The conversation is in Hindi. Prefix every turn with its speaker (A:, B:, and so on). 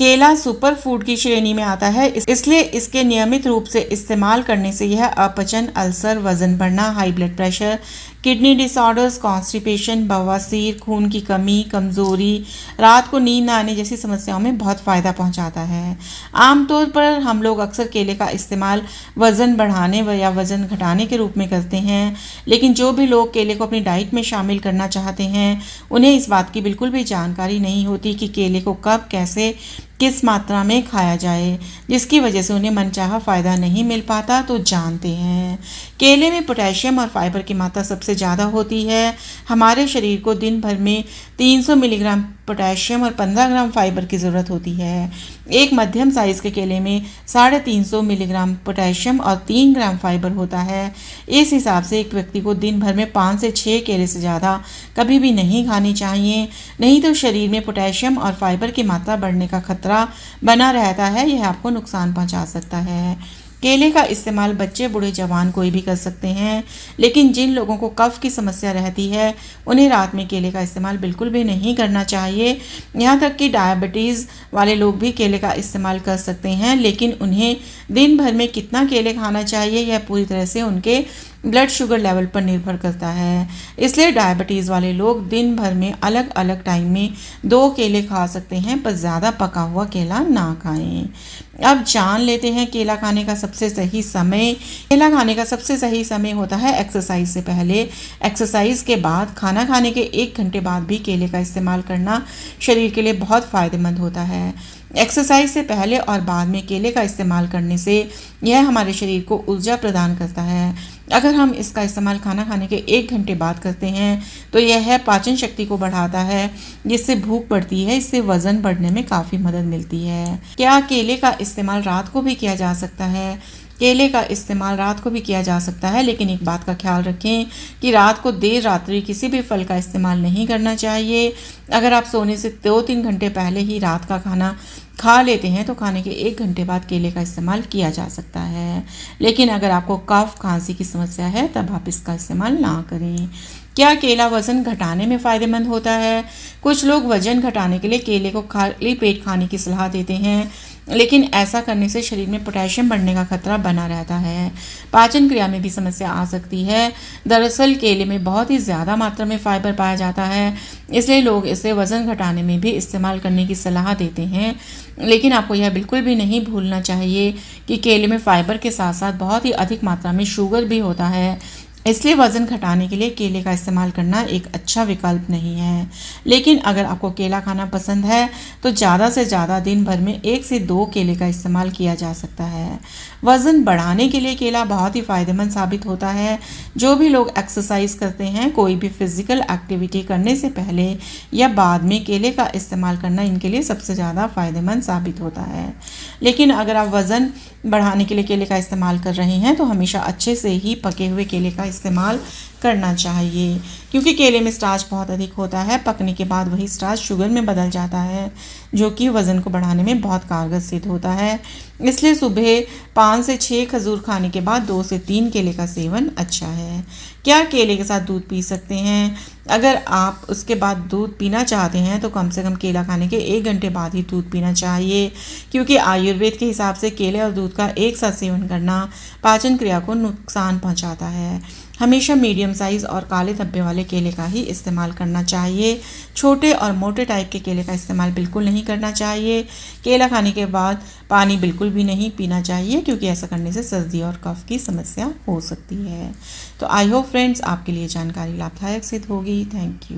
A: केला सुपर फूड की श्रेणी में आता है, इसलिए इसके नियमित रूप से इस्तेमाल करने से यह अपचन, अल्सर, वजन बढ़ना, high blood pressure, kidney disorders, constipation, बवासीर, खून की कमी, कमजोरी, रात को नींद न आने जैसी समस्याओं में बहुत फ़ायदा पहुंचाता है। आमतौर पर हम लोग अक्सर केले का इस्तेमाल वज़न बढ़ाने या वज़न घटाने के रूप में करते हैं, लेकिन जो भी लोग केले को अपनी डाइट में शामिल करना चाहते हैं उन्हें इस बात की बिल्कुल भी जानकारी नहीं होती कि केले को कब, कैसे, किस मात्रा में खाया जाए, जिसकी वजह से उन्हें मनचाहा फ़ायदा नहीं मिल पाता। तो जानते हैं, केले में पोटेशियम और फाइबर की मात्रा सबसे ज़्यादा होती है। हमारे शरीर को दिन भर में 300 मिलीग्राम पोटेशियम और 15 ग्राम फाइबर की ज़रूरत होती है। एक मध्यम साइज़ के केले में 350 मिलीग्राम पोटेशियम और 3 ग्राम फाइबर होता है। इस हिसाब से एक व्यक्ति को दिन भर में 5 से 6 केले से ज़्यादा कभी भी नहीं खानी चाहिए, नहीं तो शरीर में पोटेशियम और फाइबर की मात्रा बढ़ने का खतरा बना रहता है। यह आपको नुकसान पहुंचा सकता है। केले का इस्तेमाल बच्चे, बूढ़े, जवान कोई भी कर सकते हैं, लेकिन जिन लोगों को कफ की समस्या रहती है उन्हें रात में केले का इस्तेमाल बिल्कुल भी नहीं करना चाहिए। यहाँ तक कि डायबिटीज़ वाले लोग भी केले का इस्तेमाल कर सकते हैं, लेकिन उन्हें दिन भर में कितना केले खाना चाहिए यह पूरी तरह से उनके ब्लड शुगर लेवल पर निर्भर करता है। इसलिए डायबिटीज़ वाले लोग दिन भर में अलग अलग टाइम में 2 केले खा सकते हैं, पर ज़्यादा पका हुआ केला ना खाएं। अब जान लेते हैं केला खाने का सबसे सही समय। केला खाने का सबसे सही समय होता है एक्सरसाइज से पहले। एक्सरसाइज के बाद, खाना खाने के 1 घंटे बाद भी केले का इस्तेमाल करना शरीर के लिए बहुत फ़ायदेमंद होता है। एक्सरसाइज से पहले और बाद में केले का इस्तेमाल करने से यह हमारे शरीर को ऊर्जा प्रदान करता है। अगर हम इसका इस्तेमाल खाना खाने के 1 घंटे बाद करते हैं तो यह पाचन शक्ति को बढ़ाता है, जिससे भूख बढ़ती है। इससे वज़न बढ़ने में काफ़ी मदद मिलती है। क्या केले का इस्तेमाल रात को भी किया जा सकता है? केले का इस्तेमाल रात को भी किया जा सकता है, लेकिन एक बात का ख्याल रखें कि रात को देर रात्रि किसी भी फल का इस्तेमाल नहीं करना चाहिए। अगर आप सोने से 2-3 घंटे पहले ही रात का खाना खा लेते हैं तो खाने के 1 घंटे बाद केले का इस्तेमाल किया जा सकता है, लेकिन अगर आपको कफ, खांसी की समस्या है तब आप इसका इस्तेमाल ना करें। क्या केला वज़न घटाने में फ़ायदेमंद होता है? कुछ लोग वज़न घटाने के लिए केले को खाली पेट खाने की सलाह देते हैं, लेकिन ऐसा करने से शरीर में पोटेशियम बढ़ने का खतरा बना रहता है। पाचन क्रिया में भी समस्या आ सकती है। दरअसल केले में बहुत ही ज़्यादा मात्रा में फाइबर पाया जाता है, इसलिए लोग इसे वज़न घटाने में भी इस्तेमाल करने की सलाह देते हैं, लेकिन आपको यह बिल्कुल भी नहीं भूलना चाहिए कि केले में फाइबर के साथ साथ बहुत ही अधिक मात्रा में शुगर भी होता है। इसलिए वज़न घटाने के लिए केले का इस्तेमाल करना एक अच्छा विकल्प नहीं है। लेकिन अगर आपको केला खाना पसंद है तो ज़्यादा से ज़्यादा दिन भर में 1 से 2 केले का इस्तेमाल किया जा सकता है। वज़न बढ़ाने के लिए केला बहुत ही फ़ायदेमंद साबित होता है। जो भी लोग एक्सरसाइज करते हैं, कोई भी फिज़िकल एक्टिविटी करने से पहले या बाद में केले का इस्तेमाल करना इनके लिए सबसे ज़्यादा फ़ायदेमंद साबित होता है। लेकिन अगर आप वज़न बढ़ाने के लिए केले का इस्तेमाल कर रहे हैं तो हमेशा अच्छे से ही पके हुए केले का इस्तेमाल करना चाहिए, क्योंकि केले में स्टार्च बहुत अधिक होता है। पकने के बाद वही स्टार्च शुगर में बदल जाता है, जो कि वज़न को बढ़ाने में बहुत कारगर सिद्ध होता है। इसलिए सुबह 5 से 6 खजूर खाने के बाद 2 से 3 केले का सेवन अच्छा है। क्या केले के साथ दूध पी सकते हैं? अगर आप उसके बाद दूध पीना चाहते हैं तो कम से कम केला खाने के 1 घंटे बाद ही दूध पीना चाहिए, क्योंकि आयुर्वेद के हिसाब से केले और दूध का एक साथ सेवन करना पाचन क्रिया को नुकसान पहुंचाता है। हमेशा मीडियम साइज़ और काले धब्बे वाले केले का ही इस्तेमाल करना चाहिए। छोटे और मोटे टाइप के केले का इस्तेमाल बिल्कुल नहीं करना चाहिए। केला खाने के बाद पानी बिल्कुल भी नहीं पीना चाहिए, क्योंकि ऐसा करने से सर्दी और कफ की समस्या हो सकती है। तो आई होप फ्रेंड्स आपके लिए जानकारी लाभदायक सिद्ध होगी। Thank you.